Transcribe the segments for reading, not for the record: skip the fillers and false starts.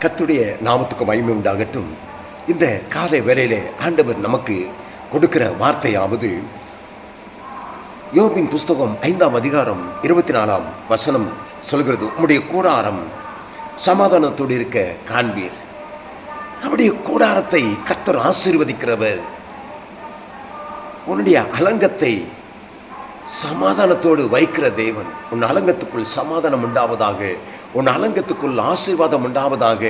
கர்த்தருடைய நாமத்துக்கு மகிமை உண்டாகட்டும். இந்த காலை வேளையிலே ஆண்டவர் நமக்கு கொடுக்கிற வார்த்தையாவது யோபின் புஸ்தகம் 5ஆம் அதிகாரம் 24ஆம் வசனம் சொல்கிறது, உம்முடைய கூடாரம் சமாதானத்தோடு இருக்க காண்பீர். நம்முடைய கூடாரத்தை கர்த்தர் ஆசீர்வதிக்கிறவர். உன்னுடைய அலங்கத்தை சமாதானத்தோடு வைக்கிற தேவன். உன் அலங்கத்துக்குள் சமாதானம் உண்டாவதாக, உன் அலங்கத்துக்குள் ஆசீர்வாதம் உண்டாவதாக,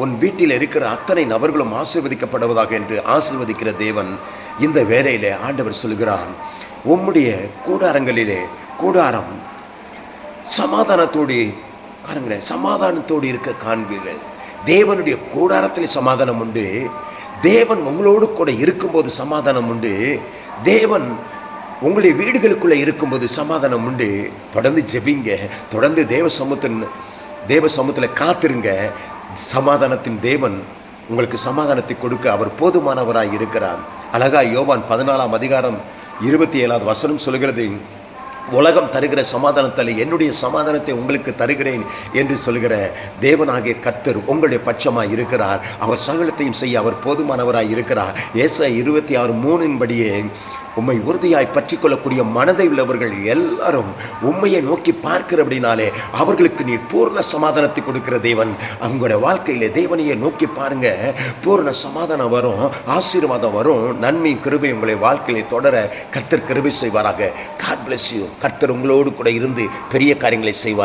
உன் வீட்டில் இருக்கிற அத்தனை நபர்களும் ஆசீர்வதிக்கப்படுவதாக என்று ஆசீர்வதிக்கிற தேவன். இந்த வேளையிலே ஆண்டவர் சொல்கிறான், உம்முடைய கூடாரங்களிலே கூடாரம் சமாதானத்தோடு காணுங்களேன், சமாதானத்தோடு இருக்க காண்பீர்கள். தேவனுடைய கூடாரத்தில் சமாதானம் உண்டு. தேவன் உங்களோடு கூட இருக்கும்போது சமாதானம் உண்டு. தேவன் உங்களுடைய வீடுகளுக்குள்ளே இருக்கும்போது சமாதானம் உண்டு. தொடர்ந்து ஜெபிங்க, தொடர்ந்து தேவ சமூகத்தில் காத்திருங்க. சமாதானத்தின் தேவன் உங்களுக்கு சமாதானத்தை கொடுக்க அவர் போதுமானவராய் இருக்கிறார். அழகா யோவான் 14ஆம் அதிகாரம் 27ஆவது வசனம் சொல்கிறது, உலகம் தருகிற சமாதானத்தால் என்னுடைய சமாதானத்தை உங்களுக்கு தருகிறேன் என்று சொல்கிற தேவனாகிய கர்த்தர் உங்களுடைய பட்சமாய் இருக்கிறார். அவர் சகலத்தையும் செய்ய அவர் போதுமானவராய் இருக்கிறார். ஏசாயா 26:3 உம்மை உறுதியாய் பற்றி கொள்ளக்கூடிய மனதை உள்ளவர்கள் எல்லாரும் உம்மையை நோக்கி பார்க்கிறபடினாலே அவர்களுக்கு நீ பூர்ண சமாதானத்தை கொடுக்கிற தேவன். அவங்களோட வாழ்க்கையிலே தேவனையே நோக்கி பாருங்க, பூர்ண சமாதானம் வரும், ஆசீர்வாதம் வரும், நன்மை கிருபை உங்களை வாழ்க்கையிலே தொடர கர்த்தர் கிருபை செய்வாராக. God bless you. கர்த்தர் உங்களோடு கூட இருந்து பெரிய காரியங்களை செய்வார்.